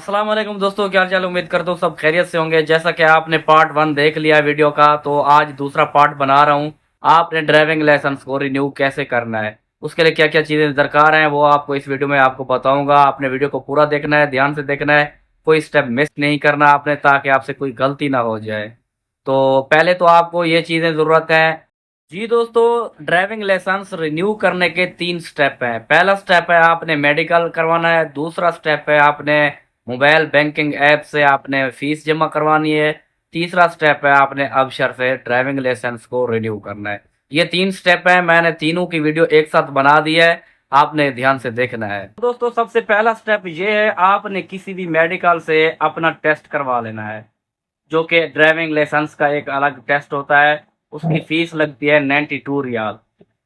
अस्सलाम वालेकुम दोस्तों, क्या हाल चाल। उम्मीद करता हूँ सब खैरियत से होंगे। जैसा कि आपने पार्ट 1 देख लिया वीडियो का, तो आज दूसरा पार्ट बना रहा हूँ। आपने ड्राइविंग लाइसेंस को रिन्यू कैसे करना है, उसके लिए क्या क्या चीज़ें दरकार हैं, वो आपको इस वीडियो में आपको बताऊंगा। आपने वीडियो को पूरा देखना है, ध्यान से देखना है, कोई स्टेप मिस नहीं करना आपने, ताकि आपसे कोई गलती ना हो जाए। तो पहले तो आपको ये चीज़ें ज़रूरत है। जी दोस्तों, ड्राइविंग लाइसेंस रिन्यू करने के 3 स्टेप हैं। पहला स्टेप है आपने मेडिकल करवाना है। दूसरा स्टेप है आपने मोबाइल बैंकिंग ऐप से आपने फीस जमा करवानी है। तीसरा स्टेप है आपने अबशर से ड्राइविंग लाइसेंस को रिन्यू करना है। ये 3 स्टेप हैं, मैंने तीनों की वीडियो एक साथ बना दी है, आपने ध्यान से देखना है। दोस्तों, सबसे पहला स्टेप ये है, आपने किसी भी मेडिकल से अपना टेस्ट करवा लेना है, जो कि ड्राइविंग लाइसेंस का एक अलग टेस्ट होता है। उसकी फीस लगती है 92 रियाल,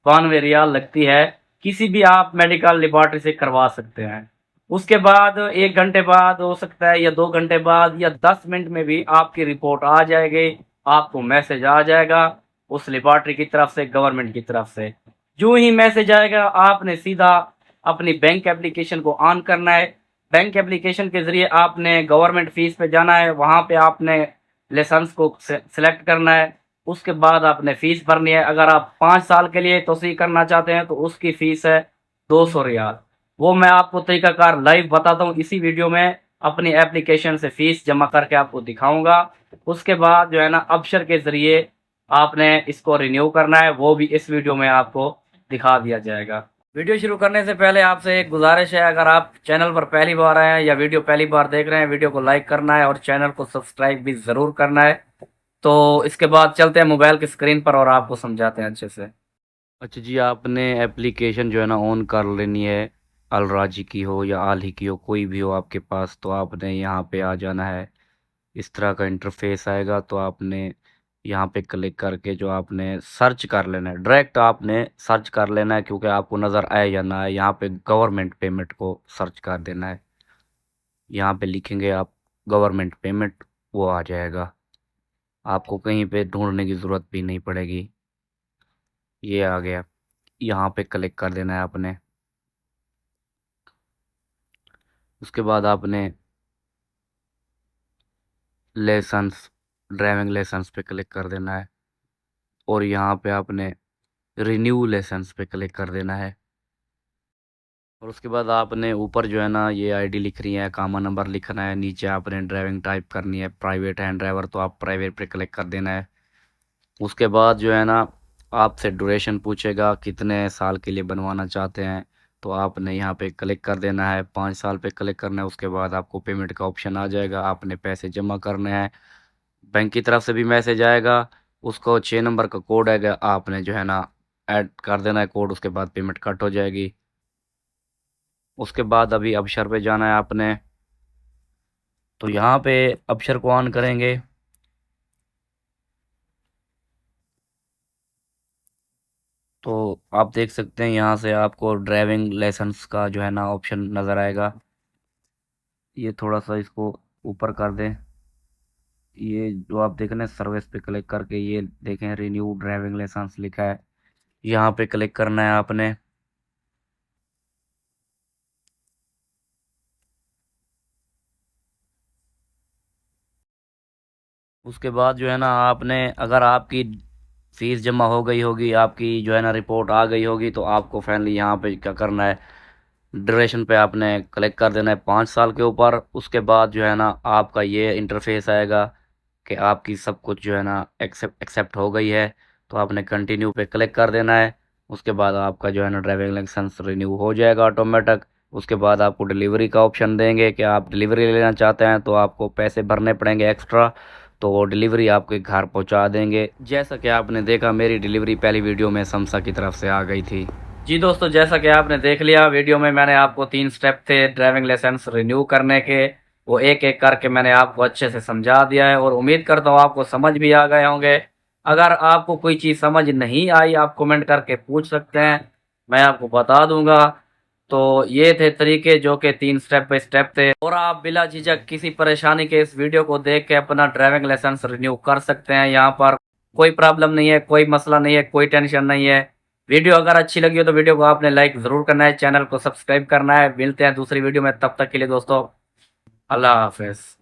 92 रियाल लगती है। किसी भी आप मेडिकल लेबॉर्ट्री से करवा सकते हैं। उसके बाद 1 घंटे बाद हो सकता है, या 2 घंटे बाद, या 10 मिनट में भी आपकी रिपोर्ट आ जाएगी। आपको मैसेज आ जाएगा उस लेबॉर्ट्री की तरफ से, गवर्नमेंट की तरफ से। जो ही मैसेज आएगा, आपने सीधा अपनी बैंक एप्लीकेशन को ऑन करना है। बैंक एप्लीकेशन के जरिए आपने गवर्नमेंट फीस पे जाना है, वहाँ पे आपने लाइसेंस को सिलेक्ट करना है। उसके बाद आपने फीस भरनी है। अगर आप 5 साल के लिए तोसी करना चाहते हैं तो उसकी फीस है 200 रियाल। वो मैं आपको तरीकाकार लाइव बताता हूँ इसी वीडियो में। अपनी एप्लीकेशन से फीस जमा करके आपको दिखाऊंगा। उसके बाद जो है ना, अबशर के जरिए आपने इसको रिन्यू करना है, वो भी इस वीडियो में आपको दिखा दिया जाएगा। वीडियो शुरू करने से पहले आपसे एक गुजारिश है, अगर आप चैनल पर पहली बार आए हैं या वीडियो पहली बार देख रहे हैं, वीडियो को लाइक करना है और चैनल को सब्सक्राइब भी ज़रूर करना है। तो इसके बाद चलते हैं मोबाइल की स्क्रीन पर और आपको समझाते हैं अच्छे से। अच्छा जी, आपने एप्लीकेशन जो है ना ऑन कर लेनी है। अलराजी की हो या आली की हो, कोई भी हो आपके पास, तो आपने यहाँ पे आ जाना है। इस तरह का इंटरफेस आएगा, तो आपने यहाँ पे क्लिक करके जो आपने सर्च कर लेना है, डायरेक्ट आपने सर्च कर लेना है, क्योंकि आपको नज़र आए या ना आए, यहाँ पे गवर्नमेंट पेमेंट को सर्च कर देना है। यहाँ पे लिखेंगे आप गवर्नमेंट पेमेंट, वो आ जाएगा। आपको कहीं पे ढूंढने की ज़रूरत भी नहीं पड़ेगी। ये आ गया, यहाँ पे क्लिक कर देना है आपने। उसके बाद आपने लाइसेंस, ड्राइविंग लाइसेंस पे क्लिक कर देना है, और यहाँ पे आपने रिन्यू लाइसेंस पे क्लिक कर देना है। और उसके बाद आपने ऊपर जो है ना, ये आईडी लिख रही है, कामा नंबर लिखना है। नीचे आपने ड्राइविंग टाइप करनी है, प्राइवेट हैंड ड्राइवर, तो आप प्राइवेट पे क्लिक कर देना है। उसके बाद जो है ना, आपसे ड्यूरेशन पूछेगा, कितने साल के लिए बनवाना चाहते हैं, तो आपने यहाँ पे क्लिक कर देना है। 5 साल पे क्लिक करना है। उसके बाद आपको पेमेंट का ऑप्शन आ जाएगा, आपने पैसे जमा करने हैं। बैंक की तरफ से भी मैसेज आएगा, उसको 6 नंबर का कोड आएगा, आपने जो है ना ऐड कर देना है कोड। उसके बाद पेमेंट कट हो जाएगी। उसके बाद अभी अबशर पे जाना है आपने, तो यहाँ पे अबशर को ऑन करेंगे, तो आप देख सकते हैं यहाँ से आपको ड्राइविंग लाइसेंस का जो है ना ऑप्शन नज़र आएगा। ये थोड़ा सा इसको ऊपर कर दें। ये जो आप देख रहे हैं, सर्विस पे क्लिक करके ये देखें, रिन्यू ड्राइविंग लाइसेंस लिखा है, यहाँ पे क्लिक करना है आपने। उसके बाद जो है ना, आपने अगर आपकी फीस जमा हो गई होगी, आपकी जो है ना रिपोर्ट आ गई होगी, तो आपको फाइनली यहाँ पे क्या करना है, ड्यूरेशन पे आपने क्लिक कर देना है 5 साल के ऊपर। उसके बाद जो है ना, आपका ये इंटरफेस आएगा कि आपकी सब कुछ जो है ना एक्सेप्ट हो गई है, तो आपने कंटिन्यू पे क्लिक कर देना है। उसके बाद आपका जो है ना ड्राइविंग लाइसेंस रिन्यू हो जाएगा ऑटोमेटिक। उसके बाद आपको डिलीवरी का ऑप्शन देंगे कि आप डिलीवरी लेना चाहते हैं, तो आपको पैसे भरने पड़ेंगे एक्स्ट्रा, तो वो डिलीवरी आपके घर पहुंचा देंगे। जैसा कि आपने देखा, मेरी डिलीवरी पहली वीडियो में समसा की तरफ से आ गई थी। जी दोस्तों, जैसा कि आपने देख लिया वीडियो में, मैंने आपको 3 स्टेप थे ड्राइविंग लाइसेंस रिन्यू करने के, वो एक एक करके मैंने आपको अच्छे से समझा दिया है, और उम्मीद करता हूँ आपको समझ भी आ गए होंगे। अगर आपको कोई चीज़ समझ नहीं आई, आप कमेंट करके पूछ सकते हैं, मैं आपको बता दूंगा। तो ये थे तरीके, जो कि 3 स्टेप बाय स्टेप थे, और आप बिला झिझक किसी परेशानी के इस वीडियो को देख के अपना ड्राइविंग लाइसेंस रिन्यू कर सकते हैं। यहाँ पर कोई प्रॉब्लम नहीं है, कोई मसला नहीं है, कोई टेंशन नहीं है। वीडियो अगर अच्छी लगी हो तो वीडियो को आपने लाइक ज़रूर करना है, चैनल को सब्सक्राइब करना है। मिलते हैं दूसरी वीडियो में, तब तक के लिए दोस्तों अल्लाह हाफिज।